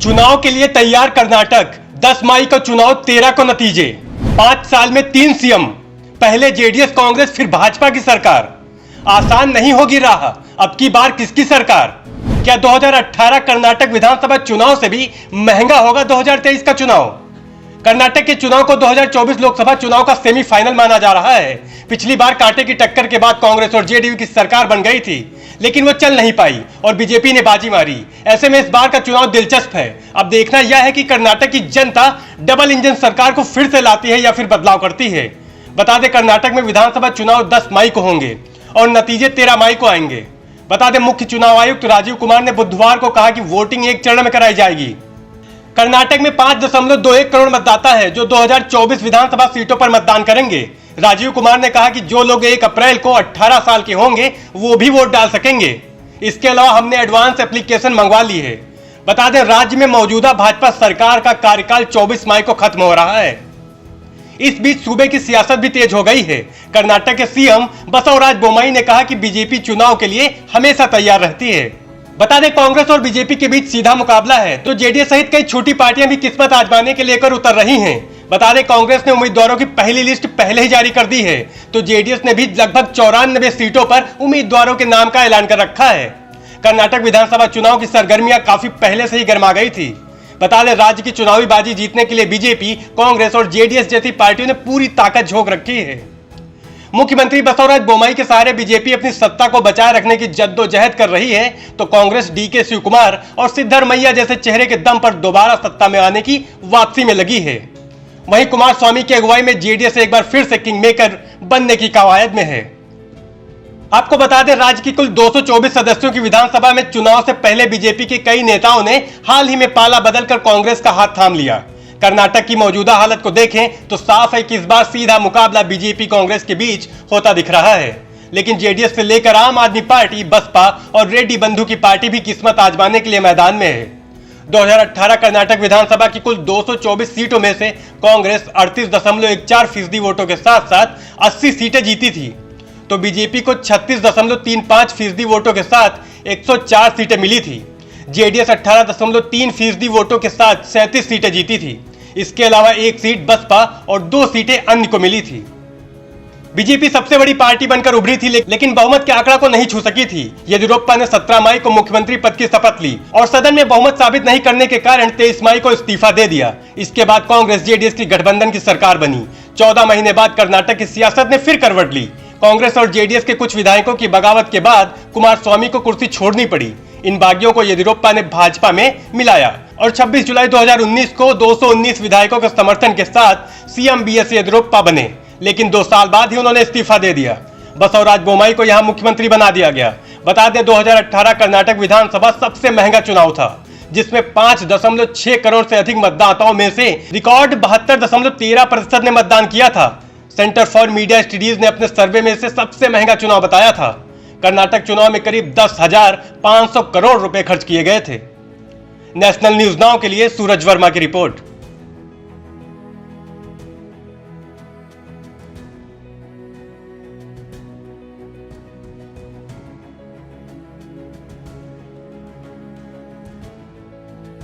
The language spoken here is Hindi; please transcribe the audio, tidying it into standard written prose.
चुनाव के लिए तैयार कर्नाटक। 10 मई को चुनाव, 13 को नतीजे। 5 साल में 3 सीएम, पहले जेडीएस कांग्रेस फिर भाजपा की सरकार। आसान नहीं होगी राह, अब की बार किसकी सरकार? क्या 2018 कर्नाटक विधानसभा चुनाव से भी महंगा होगा 2023 का चुनाव? कर्नाटक के चुनाव को 2024 लोकसभा चुनाव का सेमीफाइनल माना जा रहा है। पिछली बार कांटे की टक्कर के बाद कांग्रेस और जेडीयू की सरकार बन गई थी, लेकिन वो चल नहीं पाई और बीजेपी ने बाजी मारी। ऐसे में इस बार का चुनाव दिलचस्प है। अब देखना यह है कि कर्नाटक की जनता डबल इंजन सरकार को फिर से लाती है या फिर बदलाव करती है। बता दें, कर्नाटक में विधानसभा चुनाव 10 मई को होंगे और नतीजे 13 मई को आएंगे। बता दें, मुख्य चुनाव आयुक्त राजीव कुमार ने बुधवार को कहा कि वोटिंग एक चरण में कराई जाएगी। कर्नाटक में 5.21 करोड़ मतदाता है जो 2024 विधानसभा सीटों पर मतदान करेंगे। राजीव कुमार ने कहा कि जो लोग 1 अप्रैल को 18 साल के होंगे वो भी वोट डाल सकेंगे। इसके अलावा हमने एडवांस एप्लीकेशन मंगवा ली है। बता दें, राज्य में मौजूदा भाजपा सरकार का कार्यकाल 24 मई को खत्म हो रहा है। इस बीच सूबे की सियासत भी तेज हो गई है। कर्नाटक के सीएम बसवराज बोम्मई ने कहा कि बीजेपी चुनाव के लिए हमेशा तैयार रहती है। बता दें, कांग्रेस और बीजेपी के बीच सीधा मुकाबला है, तो जेडीएस सहित कई छोटी पार्टियां भी किस्मत आजमाने के लेकर उतर रही हैं। बता दें, कांग्रेस ने उम्मीदवारों की पहली लिस्ट पहले ही जारी कर दी है, तो जेडीएस ने भी लगभग 94 सीटों पर उम्मीदवारों के नाम का ऐलान कर रखा है। कर्नाटक विधानसभा चुनाव की सरगर्मियां काफी पहले से ही गर्मा गई थी। बता दें, राज्य की चुनावी बाजी जीतने के लिए बीजेपी, कांग्रेस और जेडीएस जैसी पार्टियों ने पूरी ताकत झोंक रखी है। मुख्यमंत्री बसवराज बोम्मई के सहारे बीजेपी अपनी सत्ता को बचाए रखने की जद्दोजहद कर रही है, तो कांग्रेस डीके शिवकुमार और सिद्धरमैया जैसे चेहरे के दम पर दोबारा सत्ता में आने की वापसी में लगी है। वहीं कुमारस्वामी की अगुवाई में जेडीएस एक बार फिर से किंग मेकर बनने की कवायद में है। आपको बता दें, राज्य की कुल 224 सदस्यों की विधानसभा में चुनाव से पहले बीजेपी के कई नेताओं ने हाल ही में पाला बदलकर कांग्रेस का हाथ थाम लिया। कर्नाटक की मौजूदा हालत को देखें तो साफ है कि इस बार सीधा मुकाबला बीजेपी कांग्रेस के बीच होता दिख रहा है। लेकिन जेडीएस से लेकर आम आदमी पार्टी, बसपा और रेड्डी बंधु की पार्टी भी किस्मत आजमाने के लिए मैदान में है। 2018 कर्नाटक विधानसभा की कुल 224 सीटों में से कांग्रेस 38.14% वोटों के साथ साथ 80 सीटें जीती थी, तो बीजेपी को 36.35% वोटों के साथ 104 सीटें मिली थी। जेडीएस 18.3% वोटों के साथ 37 सीटें जीती थी। इसके अलावा 1 सीट बसपा और 2 सीटें अन्य को मिली थी। बीजेपी सबसे बड़ी पार्टी बनकर उभरी थी, लेकिन बहुमत के आंकड़ा को नहीं छू सकी थी। येदियुरप्पा ने 17 मई को मुख्यमंत्री पद की शपथ ली और सदन में बहुमत साबित नहीं करने के कारण 23 मई को इस्तीफा दे दिया। इसके बाद कांग्रेस जेडीएस की गठबंधन की सरकार बनी। 14 महीने बाद कर्नाटक की सियासत ने फिर करवट ली। कांग्रेस और जेडीएस के कुछ विधायकों की बगावत के बाद कुमारस्वामी को कुर्सी छोड़नी पड़ी। इन बागियों को येदियुरप्पा ने भाजपा में मिलाया और 26 जुलाई 2019 को 219 विधायकों के समर्थन के साथ सीएम बीएस येदियुरप्पा बने, लेकिन 2 साल बाद ही उन्होंने इस्तीफा दे दिया। बसवराज बोम्मई को यहां मुख्यमंत्री बना दिया गया। बता दें, 2018 कर्नाटक विधानसभा सबसे महंगा चुनाव था, जिसमें 5.6 करोड़ से अधिक मतदाताओं में से रिकॉर्ड 72.13% ने मतदान किया था। सेंटर फॉर मीडिया स्टडीज ने अपने सर्वे में इसे सबसे महंगा चुनाव बताया था। कर्नाटक चुनाव में करीब 10,500 करोड़ रुपए खर्च किए गए थे। नेशनल न्यूज नाउ के लिए सूरज वर्मा की रिपोर्ट।